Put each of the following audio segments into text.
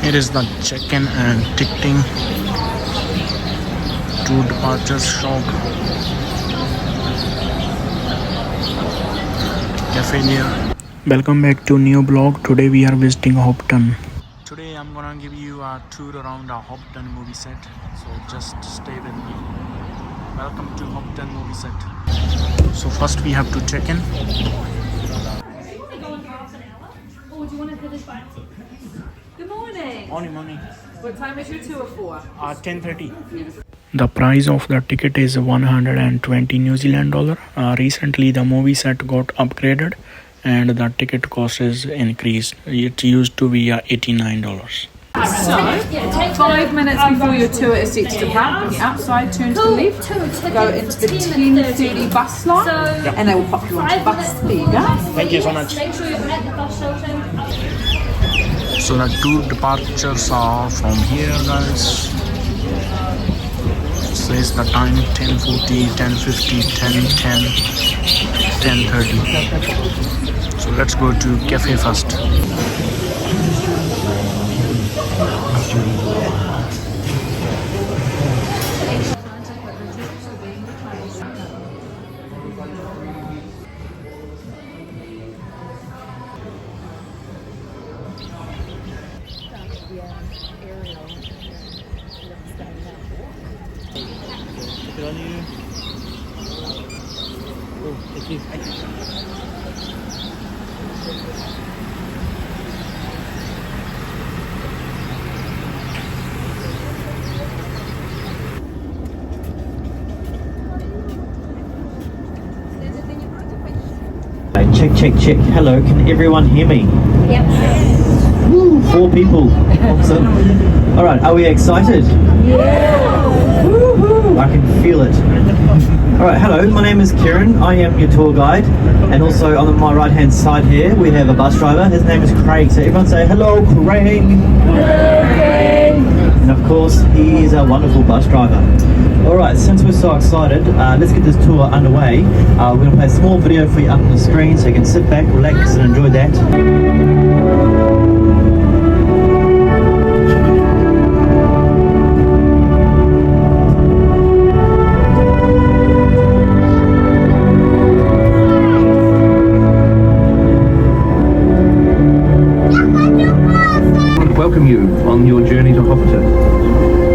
Here is the check-in and ticketing to departures shop. Cafe near. Welcome back to new blog. Today we are visiting Hobbiton. Today I'm gonna give you a tour around a Hobbiton movie set. So just stay with me. Welcome to Hobbiton Movie Set. So first we have to check in. Good morning. Morning. What time is your tour for? 10:30. The price of the ticket is 120 New Zealand dollar. Recently the movie set got upgraded and the ticket cost is increased. It used to be $89. So, 5 minutes before your tour is set to depart, on the outside, turn to the left, go into the 10:30 bus line, and they will pop you onto the bus. There you go. Thank you so much. So the two departures are from here, guys. It says the time 10:40, 10:50, 10:10, 10:30. So let's go to cafe first. Check. Hello, can everyone hear me? Yep. Woo, 4 people. Awesome. All right, are we excited? Yeah. Woo-hoo, I can feel it. All right, hello, my name is Kieran. I am your tour guide. And also on my right-hand side here, we have a bus driver. His name is Craig. So everyone say, hello, Craig. And of course, he is a wonderful bus driver. Alright, since we're so excited, let's get this tour underway. We're going to play a small video for you up on the screen so you can sit back, relax and enjoy that. Welcome you on your journey to Hobbiton.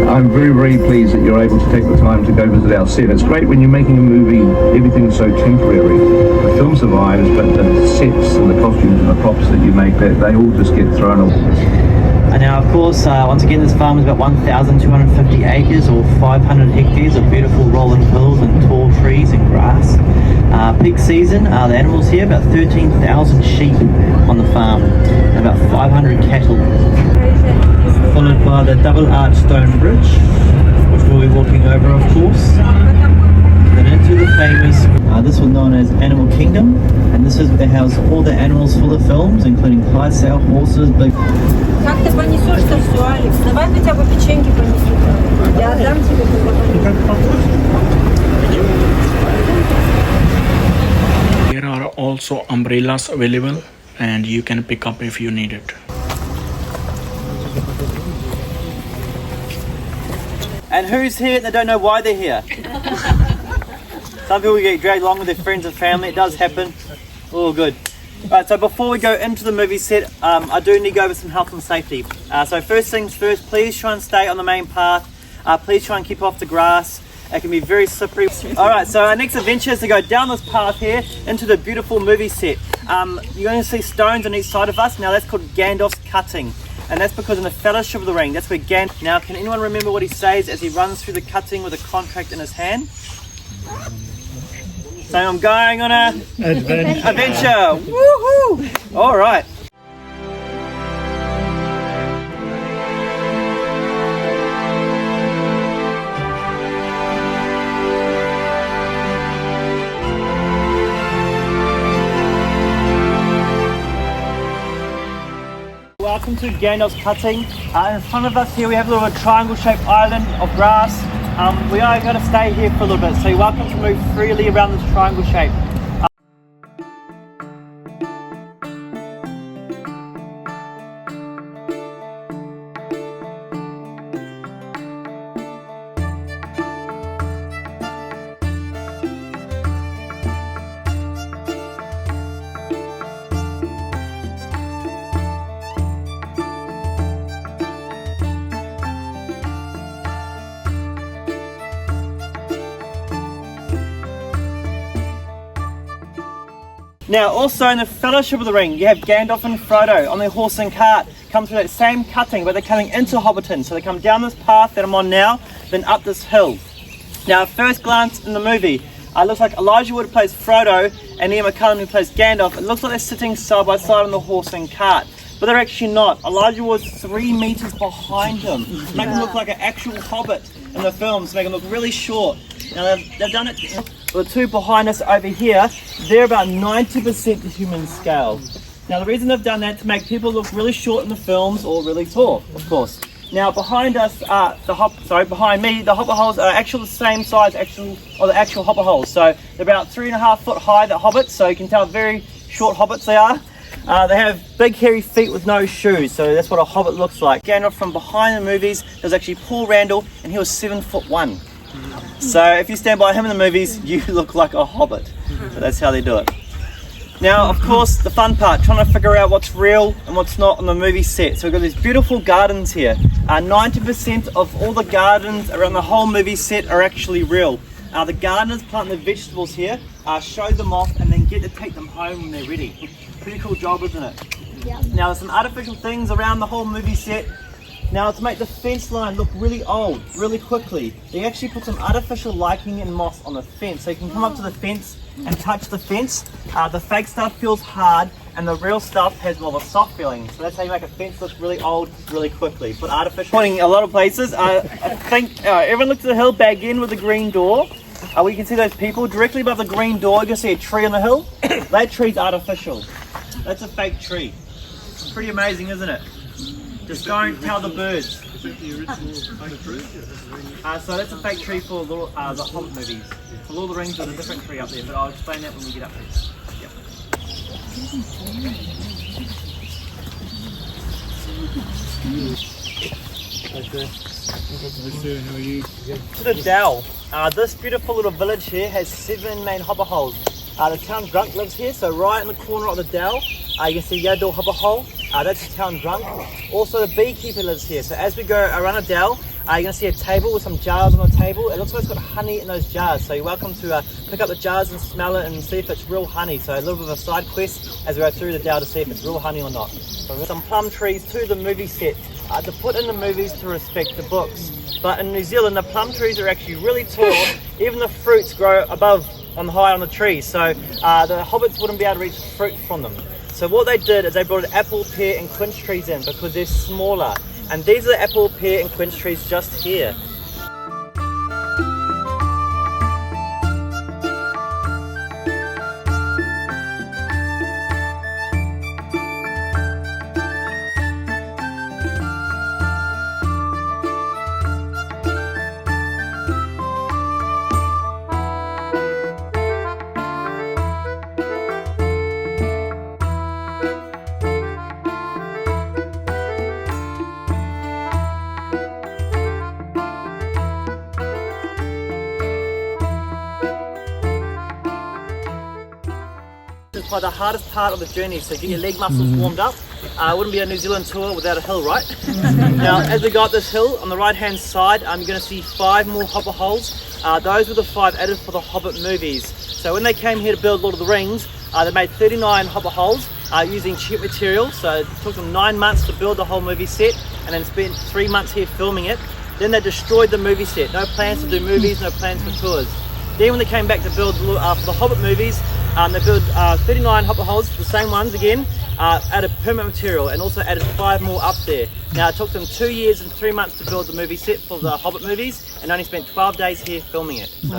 I'm very pleased that you're able to take the time to go visit our set. It's great when you're making a movie, everything's so temporary. The film survives, but the sets and the costumes and the props that you make, they all just get thrown away. And now, of course, once again, this farm is about 1,250 acres or 500 hectares of beautiful rolling hills and tall trees and grass. Peak season, the animals here, about 13,000 sheep on the farm and about 500 cattle. Followed by the double arch stone bridge, which we'll be walking over, of course. Then into the famous, this was known as Animal Kingdom, and this is the house all the animals for the films, including Clydesdale horses, big. Как ты понесешь-то все, Алекс? Давай хотя бы печеньки понесу. Я отдам тебе. There are also umbrellas available and you can pick up if you need it. And who's here that don't know why they're here? Some people get dragged along with their friends and family. It does happen. All good. Right, so before we go into the movie set, I do need to go over some health and safety. So first things first, please try and stay on the main path. Please try and keep off the grass. It can be very slippery. Alright, so our next adventure is to go down this path here into the beautiful movie set. You're going to see stones on each side of us. Now that's called Gandalf's cutting. And that's because in the Fellowship of the Ring, that's where Gandalf... Now, can anyone remember what he says as he runs through the cutting with a contract in his hand? So I'm going on a... Adventure! Woohoo! Alright. Welcome to Gandalf's cutting. In front of us here we have a little triangle-shaped island of grass. We are going to stay here for a little bit, so you're welcome to move freely around this triangle shape. Now, also in the Fellowship of the Ring, you have Gandalf and Frodo on their horse and cart, come through that same cutting, but they're coming into Hobbiton. So they come down this path that I'm on now, then up this hill. Now, at first glance in the movie, it looks like Elijah Wood plays Frodo and Ian McKellen who plays Gandalf. It looks like they're sitting side by side on the horse and cart, but they're actually not. Elijah Wood's 3 meters behind him, making him look like an actual hobbit in the films, making him look really short. Now, they've done it. The 2 behind us over here, they're about 90% to human scale. Now, the reason they've done that to make people look really short in the films or really tall, of course. Now, behind us, behind me, the Hobbit holes are actually the same size the actual Hobbit holes. So they're about 3.5 foot high, the hobbits. So you can tell very short hobbits they are. They have big hairy feet with no shoes, so that's what a hobbit looks like. Gandalf from behind the movies, there's actually Paul Randall, and he was 7'1". So if you stand by him in the movies, you look like a hobbit. So that's how they do it. Now, of course, the fun part, trying to figure out what's real and what's not on the movie set. So we've got these beautiful gardens here. 90% of all the gardens around the whole movie set are actually real. The gardeners plant the vegetables here, show them off, and then get to take them home when they're ready. Pretty cool job, isn't it? Yeah. Now, there's some artificial things around the whole movie set. Now, to make the fence line look really old, really quickly, they actually put some artificial lichen and moss on the fence. So you can come up to the fence and touch the fence. The fake stuff feels hard, and the real stuff has more of a soft feeling. So that's how you make a fence look really old, really quickly. Put artificial pointing a lot of places. I think everyone looks at the hill back in with the green door. We can see those people directly above the green door. You can see a tree on the hill. That tree's artificial. That's a fake tree. Pretty amazing, isn't it? Just don't tell the birds. So that's a fake tree for the Hobbit movies. For Lord of the Rings, there's a different tree up there, but I'll explain that when we get up there. Yep. To the Dell. This beautiful little village here has 7 main Hobbit holes. The town drunk lives here, so right in the corner of the Dell, you can see Yador Hobbit Hole. That's the town drunk. Also, the beekeeper lives here. So as we go around a dell, you're going to see a table with some jars on the table. It looks like it's got honey in those jars. So you're welcome to pick up the jars and smell it and see if it's real honey. So a little bit of a side quest as we go through the dell to see if it's real honey or not. So some plum trees to the movie set to put in the movies to respect the books. But in New Zealand, the plum trees are actually really tall. Even the fruits grow above high on the trees. So the hobbits wouldn't be able to reach fruit from them. So what they did is they brought apple, pear and quince trees in because they're smaller. And these are the apple, pear and quince trees just here. Is by the hardest part of the journey, so get your leg muscles warmed up. It wouldn't be a New Zealand tour without a hill, right? Now, as we go up this hill, on the right hand side, you're going to see 5 more Hobbit holes. Those were the 5 added for the Hobbit movies. So when they came here to build Lord of the Rings, they made 39 Hobbit holes using cheap material. So it took them 9 months to build the whole movie set and then spent 3 months here filming it. Then they destroyed the movie set. No plans to do movies, no plans for tours. Then when they came back to build for the Hobbit movies, they built 39 Hobbit holes, the same ones again, added permanent material and also added 5 more up there. Now it took them 2 years and 3 months to build the movie set for the Hobbit movies and only spent 12 days here filming it. So.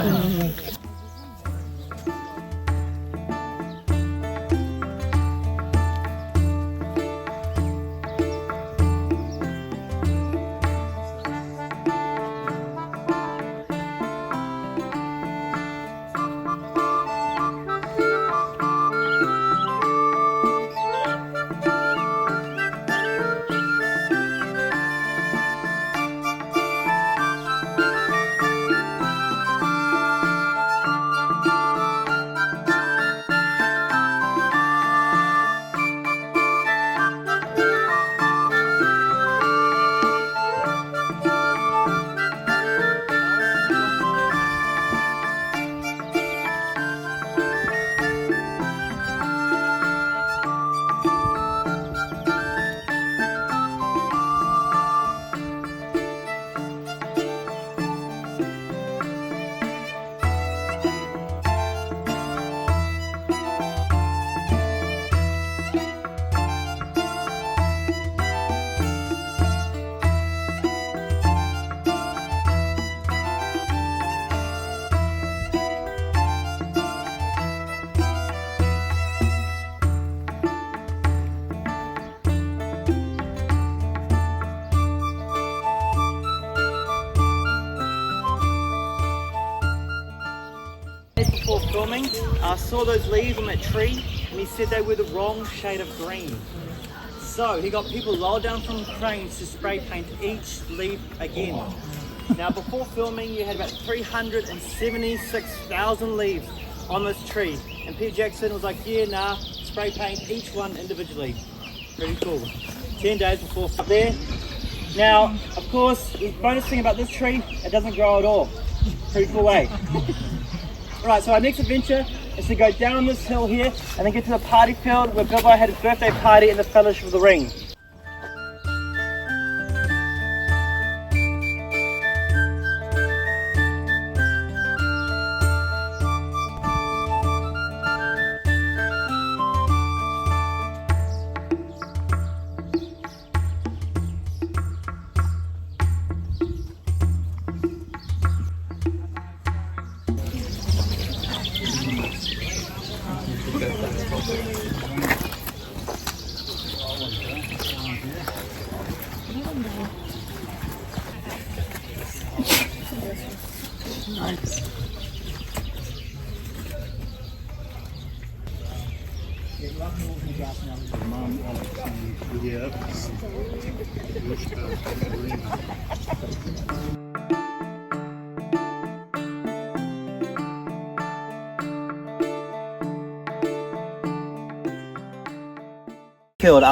saw those leaves on that tree, and he said they were the wrong shade of green. So he got people lowered down from cranes to spray paint each leaf again. Now before filming, you had about 376,000 leaves on this tree, and Peter Jackson was like, yeah, nah, spray paint each one individually. Pretty cool. 10 days before up there. Now, of course, the bonus thing about this tree, it doesn't grow at all. Pretty cool way. Alright, so our next adventure is to go down this hill here and then get to the party field where Bilbo had his birthday party in the Fellowship of the Ring.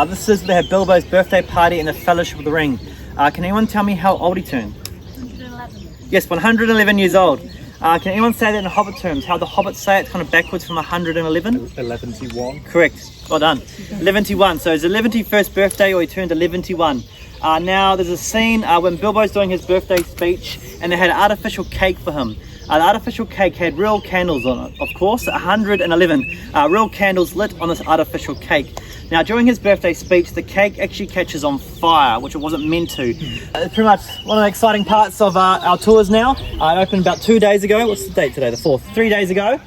This is they had Bilbo's birthday party in the Fellowship of the Ring. Can anyone tell me how old he turned? 111. Yes, 111 years old. Can anyone say that in Hobbit terms? How the Hobbits say it, kind of backwards from 111? 11-1. Correct. Well done. 11-1. So his 11th birthday, or he turned 11-1. Now there's a scene when Bilbo's doing his birthday speech, and they had an artificial cake for him. The artificial cake had real candles on it, of course, 111 real candles lit on this artificial cake. Now during his birthday speech, the cake actually catches on fire, which it wasn't meant to. It's pretty much one of the exciting parts of our tours now. It opened about 2 days ago. What's the date today? The 4th. 3 days ago.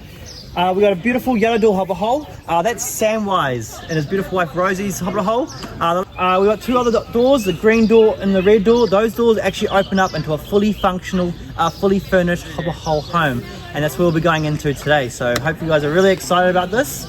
We got a beautiful yellow door Hobbit Hole. That's Samwise and his beautiful wife Rosie's Hobbit Hole. We got two other doors, the green door and the red door. Those doors actually open up into a fully functional, fully furnished Hobbit Hole home. And that's where we'll be going into today. So hope you guys are really excited about this.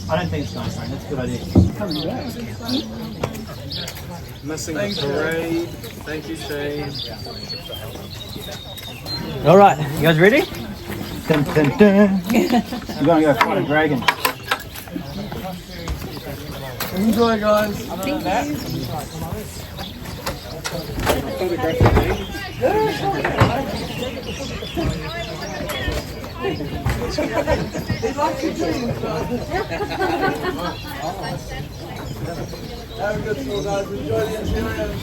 I don't think it's going to rain. That's a good idea. Missing the parade. Thank you, Shane. All right, you guys ready? Dun, dun, dun. We're going to go fight a dragon. Enjoy, guys. Have a good school, guys. Enjoy the experience.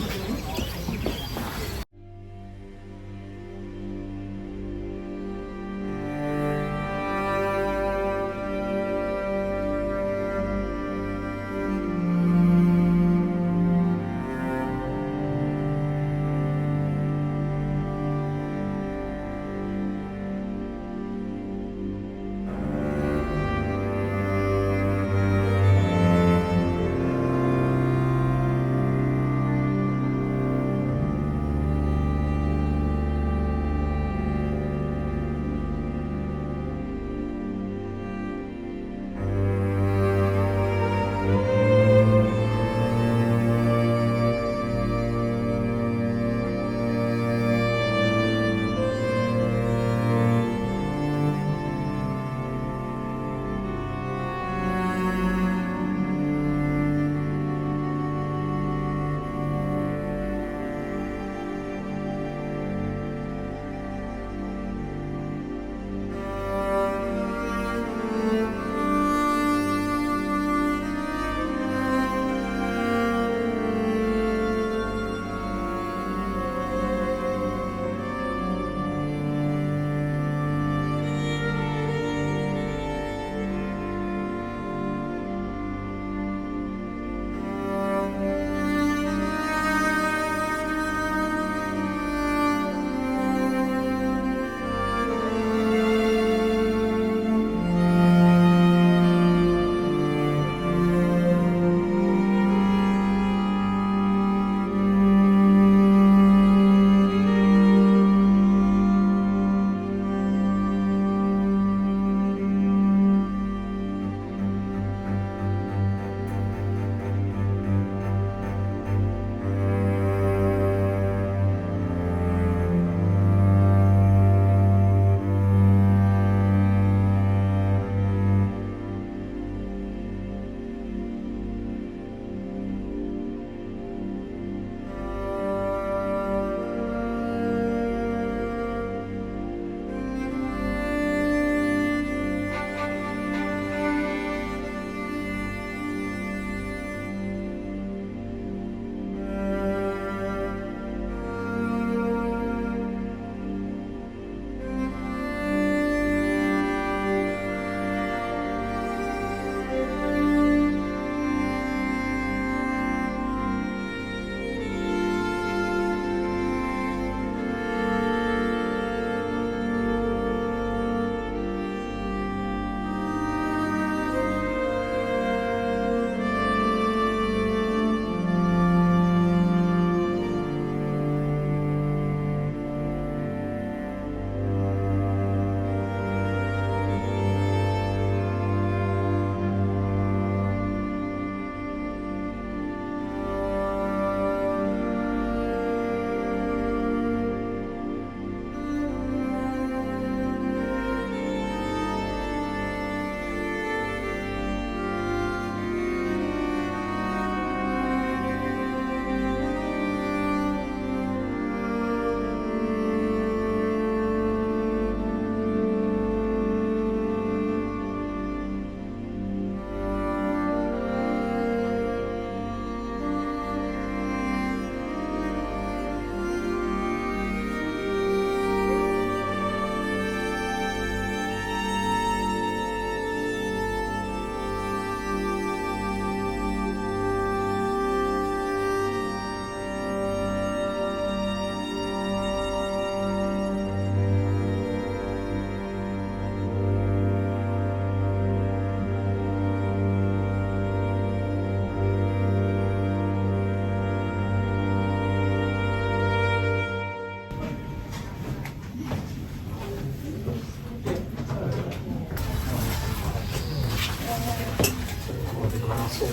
This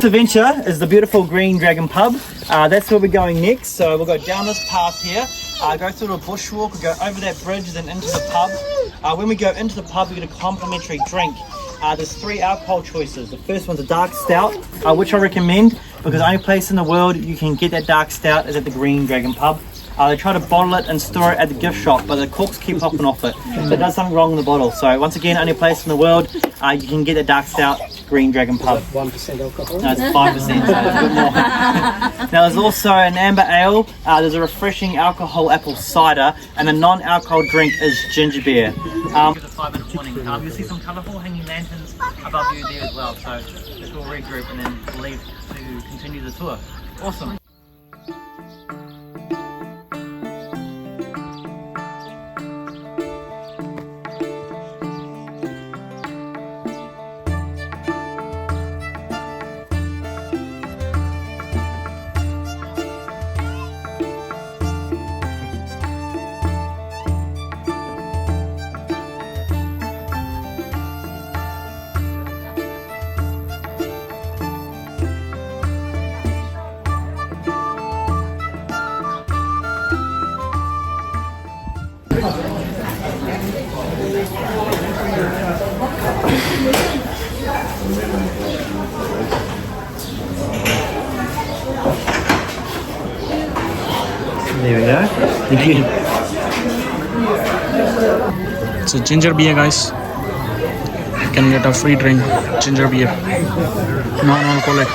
adventure is the beautiful Green Dragon pub. That's where we're going next. So we'll go down this path here, go through a bushwalk, we'll go over that bridge, then into the pub. When we go into the pub, we get a complimentary drink. There's 3 alcohol choices. The first one's a dark stout, which I recommend because the only place in the world you can get that dark stout is at the Green Dragon pub. They try to bottle it and store it at the gift shop, but the corks keep popping off it. So it does something wrong in the bottle. So once again, only place in the world you can get that dark stout, Green Dragon pub. 1% alcohol? No, it's 5%, so it's a bit more. Now there's also an amber ale, there's a refreshing alcohol apple cider, and a non-alcohol drink is ginger beer. The 5-minute warning. You'll see some colourful hanging lanterns above you there as well, so let's all regroup and then leave to continue the tour. Awesome. There we go. Thank you. It's a ginger beer, guys. You can get a free drink, ginger beer, non-alcoholic.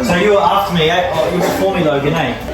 So you were after me, eh? Oh, you were before me, Logan, eh?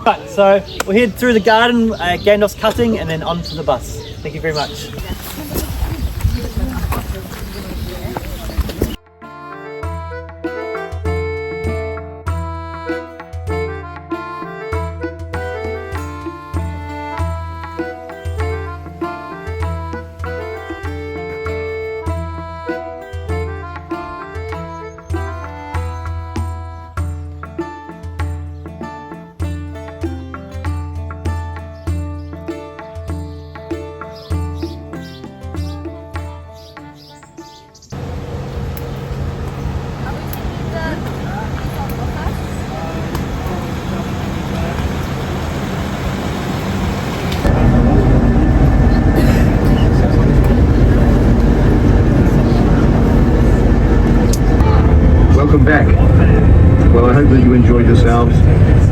Right, so we'll head through the garden, Gandalf's cutting, and then onto the bus. Thank you very much. Welcome back. Well, I hope that you enjoyed yourselves,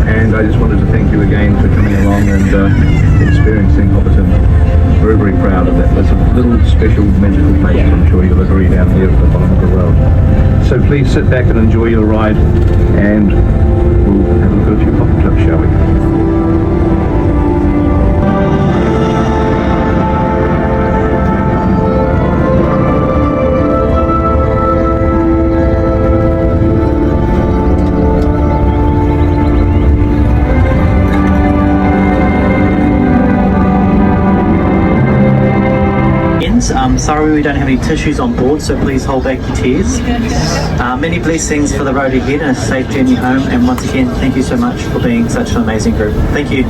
and I just wanted to thank you again for coming along and experiencing Hobbiton. Very, very proud of that. There's a little special magical place, I'm sure you'll agree, down here at the bottom of the road. So please sit back and enjoy your ride, and we'll have a look at a few Hobbit clips, shall we? Sorry we don't have any tissues on board, so please hold back your tears. Many blessings for the road ahead and a safe journey home, and once again, thank you so much for being such an amazing group. Thank you.